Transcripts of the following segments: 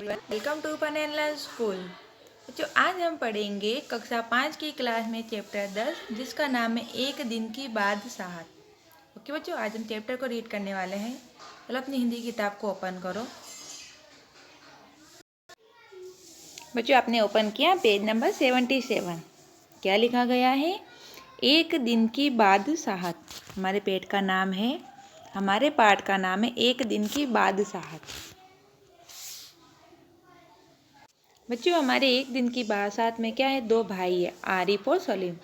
Welcome to fun and learn school. बच्चों, आज हम पढ़ेंगे कक्षा 5 की क्लास में चैप्टर 10 जिसका नाम है एक दिन की बादशाहत। ओके बच्चों, आज हम चैप्टर को रीड करने वाले हैं। चलो अपनी हिंदी किताब को ओपन करो। बच्चों, आपने ओपन किया पेज नंबर 77। क्या लिखा गया है? एक दिन की बादशाहत। हमारे पेट का नाम है, हमारे पाठ का नाम है एक दिन की बादशाहत। बच्चों, हमारे एक दिन की बादशाहत में क्या है, दो भाई है, आरिफ और सलीम।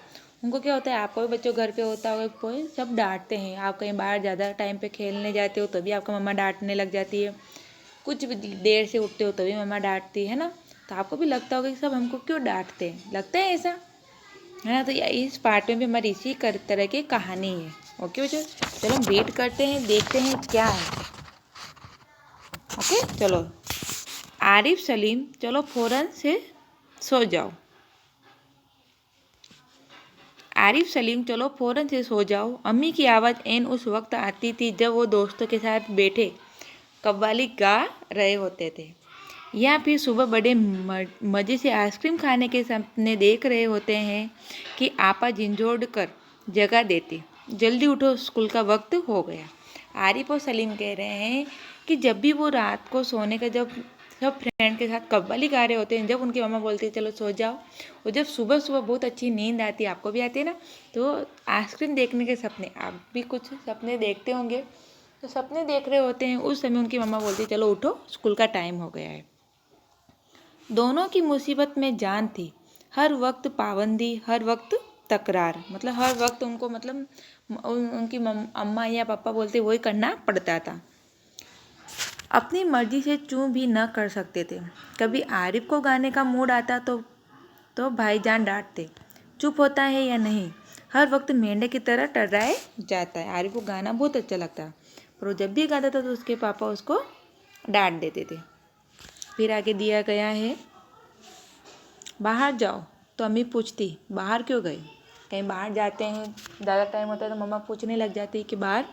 उनको क्या होता है, आपको भी बच्चों घर पे होता होगा, कोई सब डांटते हैं। आप कहीं बाहर ज़्यादा टाइम पे खेलने जाते हो तो भी आपका मम्मा डांटने लग जाती है। कुछ भी देर से उठते हो तो भी मम्मा डांटती है ना। तो आपको भी लगता होगा कि सब हमको क्यों डांटते हैं, लगता है ऐसा, है ना। तो इस पार्ट में भी हमारी इसी तरह की कहानी है। ओके बच्चों, चलो हम रीड करते हैं, देखते हैं क्या है। ओके चलो। आरिफ सलीम, चलो फ़ौरन से सो जाओ। आरिफ सलीम, चलो फ़ौरन से सो जाओ। अम्मी की आवाज़ एन उस वक्त आती थी जब वो दोस्तों के साथ बैठे कव्वाली गा रहे होते थे, या फिर सुबह बड़े मज़े से आइसक्रीम खाने के सपने देख रहे होते हैं कि आपा झिंझोड़ कर जगा देती, जल्दी उठो स्कूल का वक्त हो गया। आरिफ और सलीम कह रहे हैं कि जब भी वो रात को सोने का, जब सब फ्रेंड के साथ कव्वाली गा रहे होते हैं, जब उनकी मम्मा बोलती है चलो सो जाओ, और जब सुबह सुबह बहुत अच्छी नींद आती है, आपको भी आती है ना, तो आइसक्रीम देखने के सपने, आप भी कुछ सपने देखते होंगे, तो सपने देख रहे होते हैं, उस समय उनकी मम्मा बोलती है चलो उठो स्कूल का टाइम हो गया है। दोनों की मुसीबत में जान थी, हर वक्त पाबंदी, हर वक्त तकरार, मतलब हर वक्त उनको, मतलब उनकी अम्मा या पापा बोलते वही करना पड़ता था। अपनी मर्जी से चूँ भी न कर सकते थे। कभी आरिफ को गाने का मूड आता तो भाईजान डांटते, चुप होता है या नहीं। हर वक्त मेंढे की तरह टर्राए जाता है। आरिफ को गाना बहुत अच्छा लगता है, पर वो जब भी गाता था तो उसके पापा उसको डांट देते थे। फिर आगे दिया गया है, बाहर जाओ तो अम्मी पूछती बाहर क्यों गए। कहीं बाहर जाते हैं, ज़्यादा टाइम होता है तो मम्मा पूछने लग जाती कि बाहर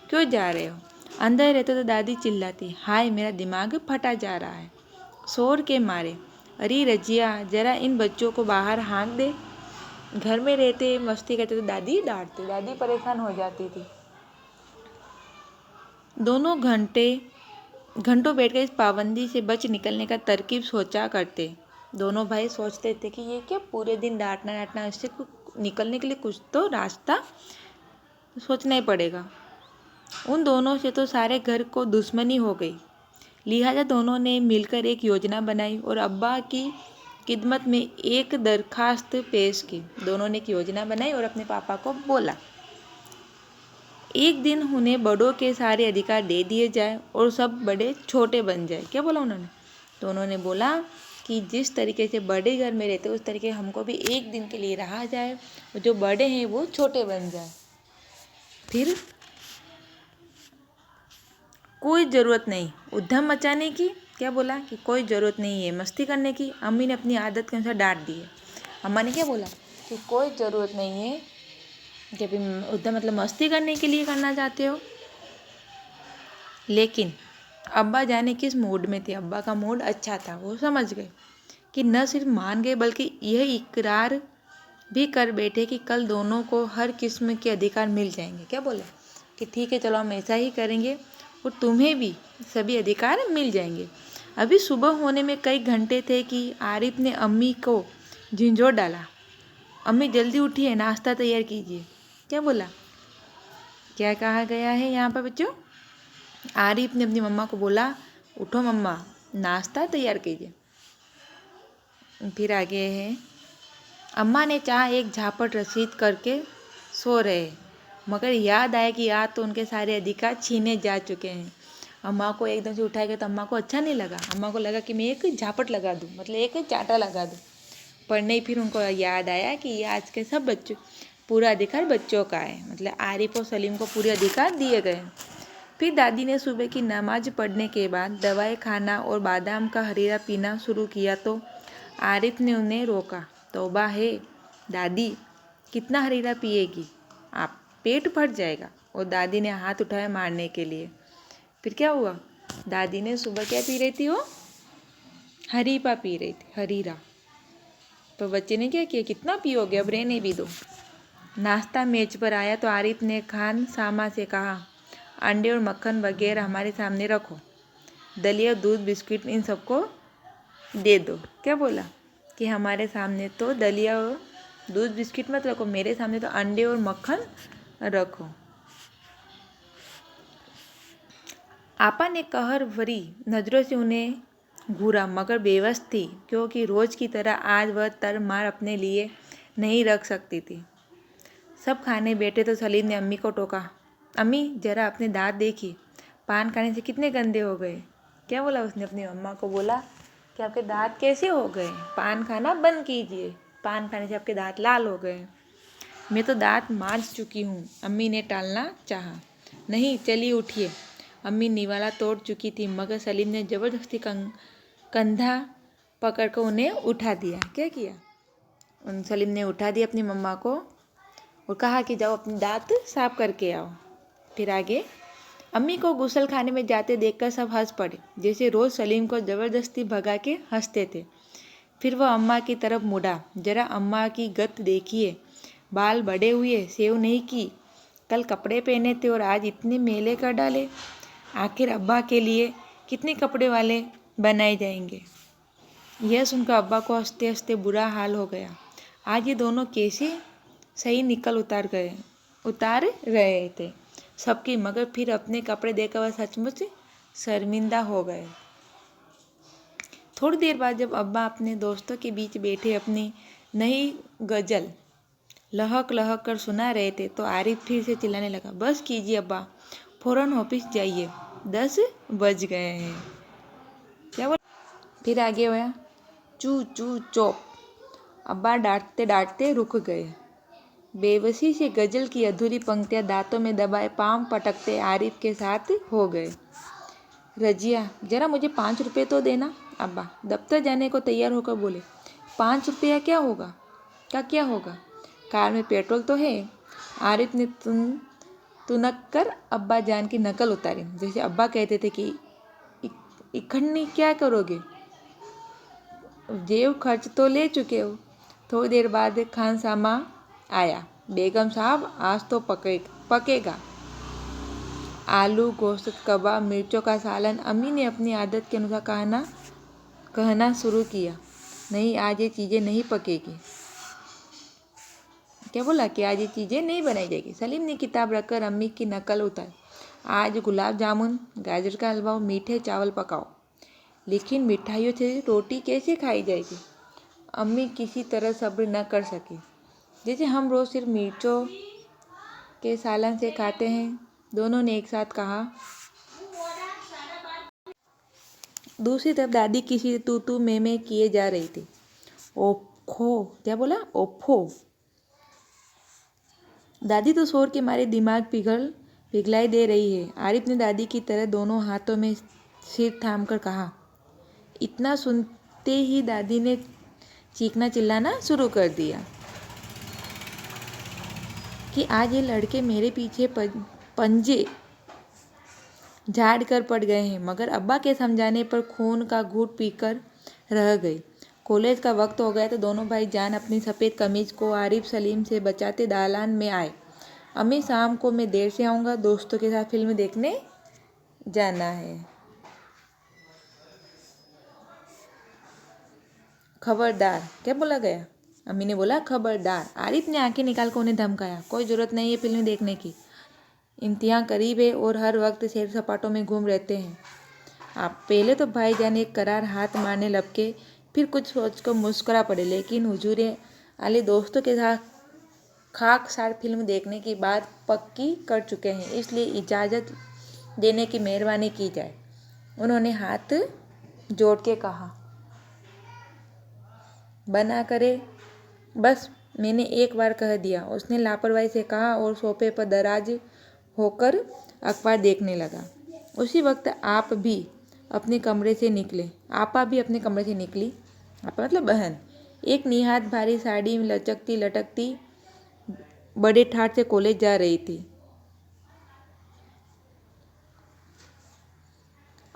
क्यों जा रहे हो। अंदर रहते तो दादी चिल्लाती, हाय मेरा दिमाग फटा जा रहा है शोर के मारे। अरे रजिया, जरा इन बच्चों को बाहर हाँक दे। घर में रहते मस्ती करते तो दादी डांटती, दादी परेशान हो जाती थी। दोनों घंटों बैठकर इस पाबंदी से बच निकलने का तरकीब सोचा करते। दोनों भाई सोचते थे कि ये क्या पूरे दिन डांटना, इससे निकलने के लिए कुछ तो रास्ता सोचना ही पड़ेगा। उन दोनों से तो सारे घर को दुश्मनी हो गई, लिहाजा दोनों ने मिलकर एक योजना बनाई और अब्बा की खिदमत में एक दरखास्त पेश की। दोनों ने एक योजना बनाई और अपने पापा को बोला, एक दिन उन्हें बड़ों के सारे अधिकार दे दिए जाए और सब बड़े छोटे बन जाए। क्या बोला उन्होंने? तो उन्होंने बोला कि जिस तरीके से बड़े घर में रहते उस तरीके हमको भी एक दिन के लिए रहा जाए और जो बड़े हैं वो छोटे बन जाए। फिर कोई ज़रूरत नहीं उद्यम मचाने की। क्या बोला कि कोई ज़रूरत नहीं है मस्ती करने की। अम्मी ने अपनी आदत के अनुसार डांट दी है। अम्मा ने क्या बोला कि कोई ज़रूरत नहीं है, जब उद्यम मतलब मस्ती करने के लिए करना चाहते हो। लेकिन अब्बा जाने किस मूड में थे। अब्बा का मूड अच्छा था, वो समझ गए कि न सिर्फ मान गए बल्कि यह इकरार भी कर बैठे कि कल दोनों को हर किस्म के अधिकार मिल जाएंगे। क्या बोला कि ठीक है चलो हम ऐसा ही करेंगे और तुम्हें भी सभी अधिकार मिल जाएंगे। अभी सुबह होने में कई घंटे थे कि आरिफ ने अम्मी को झिंझोड़ डाला, अम्मी जल्दी उठिए, नाश्ता तैयार कीजिए। क्या बोला, क्या कहा गया है यहाँ पर बच्चों? आरिफ ने अपनी मम्मा को बोला, उठो मम्मा, नाश्ता तैयार कीजिए। फिर आगे है, अम्मा ने चाह एक झापट रसीद करके सो रहे, मगर याद आया कि याद तो उनके सारे अधिकार छीने जा चुके हैं। अम्मा को एकदम से उठाएगा तो अम्मा को अच्छा नहीं लगा। अम्मा को लगा कि मैं एक झापट लगा दूँ, मतलब एक चाटा लगा दूँ, पर नहीं। फिर उनको याद आया कि ये आज के सब बच्चों, पूरा अधिकार बच्चों का है, मतलब आरिफ और सलीम को पूरे अधिकार दिए गए। फिर दादी ने सुबह की नमाज पढ़ने के बाद दवाई खाना और बादाम का हरीरा पीना शुरू किया तो आरिफ ने उन्हें रोका। तौबा है दादी, कितना हरीरा पिएगी आप, पेट फट जाएगा। और दादी ने हाथ उठाया मारने के लिए। फिर क्या हुआ, दादी ने सुबह क्या पी रही थी वो, हरीपा पी रही थी, हरीरा। तो बच्चे ने क्या किया, कितना पियोगे, अब रहने भी दो। नाश्ता मेज पर आया तो आरिफ ने खान सामा से कहा, अंडे और मक्खन वगैरह हमारे सामने रखो, दलिया, दूध, बिस्किट इन सबको दे दो। क्या बोला कि हमारे सामने तो दलिया और दूध बिस्किट मत रखो, मेरे सामने तो अंडे और मक्खन रखो। आपा ने कहर भरी नज़रों से उन्हें घूरा, मगर बेबस थी, क्योंकि रोज़ की तरह आज वह तर मार अपने लिए नहीं रख सकती थी। सब खाने बैठे तो सलीम ने अम्मी को टोका, अम्मी जरा अपने दांत देखिए, पान खाने से कितने गंदे हो गए। क्या बोला उसने, अपनी अम्मा को बोला कि आपके दांत कैसे हो गए, पान खाना बंद कीजिए, पान खाने से आपके दांत लाल हो गए। मैं तो दांत मांज चुकी हूँ, अम्मी ने टालना चाहा। नहीं, चलिए उठिए। अम्मी निवाला तोड़ चुकी थी, मगर सलीम ने ज़बरदस्ती कंधा पकड़कर उन्हें उठा दिया। क्या किया, उन सलीम ने उठा दिया अपनी मम्मा को और कहा कि जाओ अपने दांत साफ करके आओ। फिर आगे, अम्मी को गुसल खाने में जाते देखकर सब हंस पड़े, जैसे रोज़ सलीम को ज़बरदस्ती भगा के हंसते थे। फिर वह अम्मा की तरफ मुड़ा, जरा अम्मा की गत देखिए, बाल बड़े हुए, सेव नहीं की, कल कपड़े पहने थे और आज इतने मेले कर डाले। आखिर अब्बा के लिए कितने कपड़े वाले बनाए जाएंगे। यह सुनकर अब्बा को हंसते हंसते बुरा हाल हो गया। आज ये दोनों कैसे सही निकल उतार रहे थे सबकी, मगर फिर अपने कपड़े देखकर वह सचमुच शर्मिंदा हो गए। थोड़ी देर बाद जब अब्बा अपने दोस्तों के बीच बैठे अपनी नई गज़ल लहक लहक कर सुना रहे थे तो आरिफ फिर से चिल्लाने लगा, बस कीजिए अब्बा, फ़ौरन ऑफिस जाइए, 10 बज गए हैं। क्या बोला, फिर आगे हुआ चू चू चौप। अब्बा डांटते डांटते रुक गए। बेबसी से गज़ल की अधूरी पंक्तियां दांतों में दबाए पाँव पटकते आरिफ के साथ हो गए। रजिया, जरा मुझे 5 रुपये तो देना। अब्बा दफ्तर जाने को तैयार होकर बोले, 5 रुपया क्या होगा, क्या होगा, कार में पेट्रोल तो है। आरिफ ने तुनक कर अब्बा जान की नकल उतारी, जैसे अब्बा कहते थे कि इकट्ठी क्या करोगे, जेब खर्च तो ले चुके हो। थोड़ी देर बाद खान सामा आया, बेगम साहब आज तो पकेगा। आलू, गोश्त, कबाब, मिर्चों का सालन। अम्मी ने अपनी आदत के अनुसार कहना शुरू किया, नहीं आज ये चीज़ें नहीं पकेगी। क्या बोला कि आज ये चीज़ें नहीं बनाई जाएगी। सलीम ने किताब रखकर अम्मी की नकल उतारी, आज गुलाब जामुन, गाजर का हलवा और मीठे चावल पकाओ, लेकिन मिठाइयों से रोटी कैसे खाई जाएगी। अम्मी किसी तरह सब्र न कर सकी, जैसे हम रोज़ सिर्फ मिर्चों के सालन से खाते हैं, दोनों ने एक साथ कहा। दूसरी तरफ दादी किसी तू में किए जा रही थी। ओफो, क्या बोला, ओफो। दादी तो शोर के मारे दिमाग पिघलाई दे रही है। आरिफ ने दादी की तरह दोनों हाथों में सिर थाम कर कहा। इतना सुनते ही दादी ने चीखना चिल्लाना शुरू कर दिया कि आज ये लड़के मेरे पीछे पंजे झाड़ कर पड़ गए हैं, मगर अब्बा के समझाने पर खून का घूंट पीकर रह गई। कॉलेज का वक्त हो गया तो दोनों भाई जान अपनी सफ़ेद कमीज को आरिफ सलीम से बचाते दालान में आए। अम्मी शाम को मैं देर से आऊँगा, दोस्तों के साथ फिल्म देखने जाना है। खबरदार, क्या बोला गया, अम्मी ने बोला खबरदार। आरिफ ने आंखें निकाल कर उन्हें धमकाया, कोई ज़रूरत नहीं है फिल्म देखने की, इम्तिहान करीब है और हर वक्त सैर सपाटों में घूम रहते हैं आप। पहले तो भाईजान एक करार हाथ मारने लपके, फिर कुछ सोचकर मुस्कुरा पड़े, लेकिन हुजूर आले दोस्तों के साथ खाकसार फिल्म देखने की बात पक्की कर चुके हैं, इसलिए इजाज़त देने की मेहरबानी की जाए। उन्होंने हाथ जोड़ के कहा, बना करे, बस मैंने एक बार कह दिया, उसने लापरवाही से कहा और सोफे पर दराज होकर अखबार देखने लगा। उसी वक्त आप भी अपने कमरे से निकले। आपा भी अपने कमरे से निकली, आपा मतलब बहन, एक निहात भारी साड़ी में लचकती लटकती बड़े ठाठ से कॉलेज जा रही थी।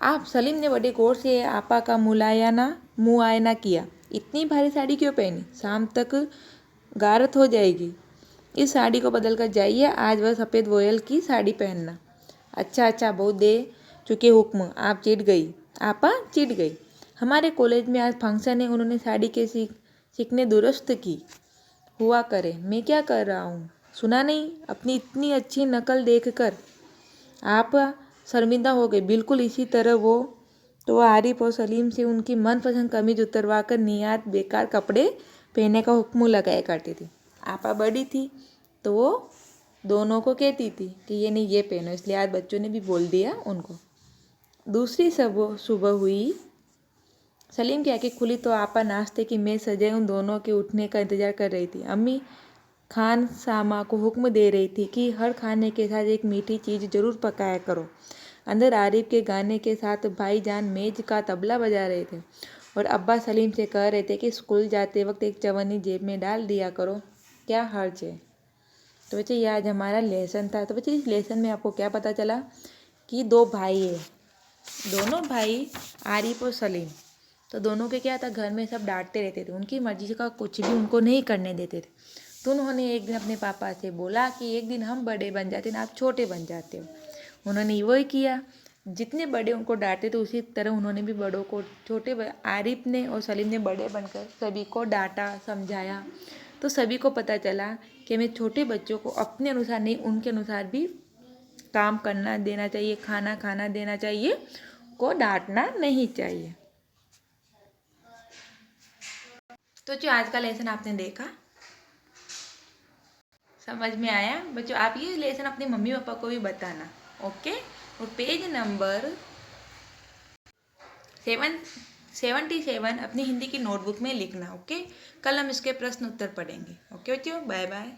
आप सलीम ने बड़े गौर से आपा का मुआयना किया। इतनी भारी साड़ी क्यों पहनी? शाम तक गारत हो जाएगी। इस साड़ी को बदल कर जाइए, आज वह सफ़ेद वोयल की साड़ी पहनना। अच्छा अच्छा, बहुत दे चुके हुक्म, आप चिढ़ गई। आपा चिढ़ गई। हमारे कॉलेज में आज फंक्शन है, उन्होंने साड़ी के सीखने दुरुस्त की। हुआ करे, मैं क्या कर रहा हूँ? सुना नहीं? अपनी इतनी अच्छी नकल देखकर आप शर्मिंदा हो गए। बिल्कुल इसी तरह वो तो आरिफ और सलीम से उनकी मनपसंद कमीज उतरवा कर निहायत बेकार कपड़े पहनने का हुक्म लगाया करती थी। आपा बड़ी थी तो वो दोनों को कहती थी कि ये नहीं, ये पहनो, इसलिए आज बच्चों ने भी बोल दिया उनको। दूसरी सुबह हुई। सलीम की आंखें खुली तो आपा नाश्ते की मेज सजाए उन दोनों के उठने का इंतजार कर रही थी। अम्मी खान सामा को हुक्म दे रही थी कि हर खाने के साथ एक मीठी चीज़ जरूर पकाया करो। अंदर आरिफ के गाने के साथ भाईजान मेज का तबला बजा रहे थे और अब्बा सलीम से कह रहे थे कि स्कूल जाते वक्त एक चवन्नी जेब में डाल दिया करो, क्या हर्ज है। तो बच्चे ये आज हमारा लेसन था। तो बच्चे इस लेसन में आपको क्या पता चला कि दो भाई है, दोनों भाई आरिफ और सलीम। तो दोनों के क्या था, घर में सब डांटते रहते थे, उनकी मर्जी का कुछ भी उनको नहीं करने देते थे। तो उन्होंने एक दिन अपने पापा से बोला कि एक दिन हम बड़े बन जाते हैं, आप छोटे बन जाते हो। उन्होंने वही किया, जितने बड़े उनको डांटते थे उसी तरह उन्होंने भी बड़ों को आरिफ ने और सलीम ने बड़े बनकर सभी को डांटा, समझाया। तो सभी को पता चला कि हमें छोटे बच्चों को अपने अनुसार नहीं, उनके अनुसार भी काम करना देना चाहिए, खाना खाना देना चाहिए, को डांटना नहीं चाहिए। तो जो आज का लेसन आपने देखा, समझ में आया? बच्चों आप ये लेसन अपने मम्मी पापा को भी बताना, ओके। और पेज नंबर 77 अपनी हिंदी की नोटबुक में लिखना, ओके। कल हम इसके प्रश्न उत्तर पढ़ेंगे, ओके बच्चों, बाय बाय।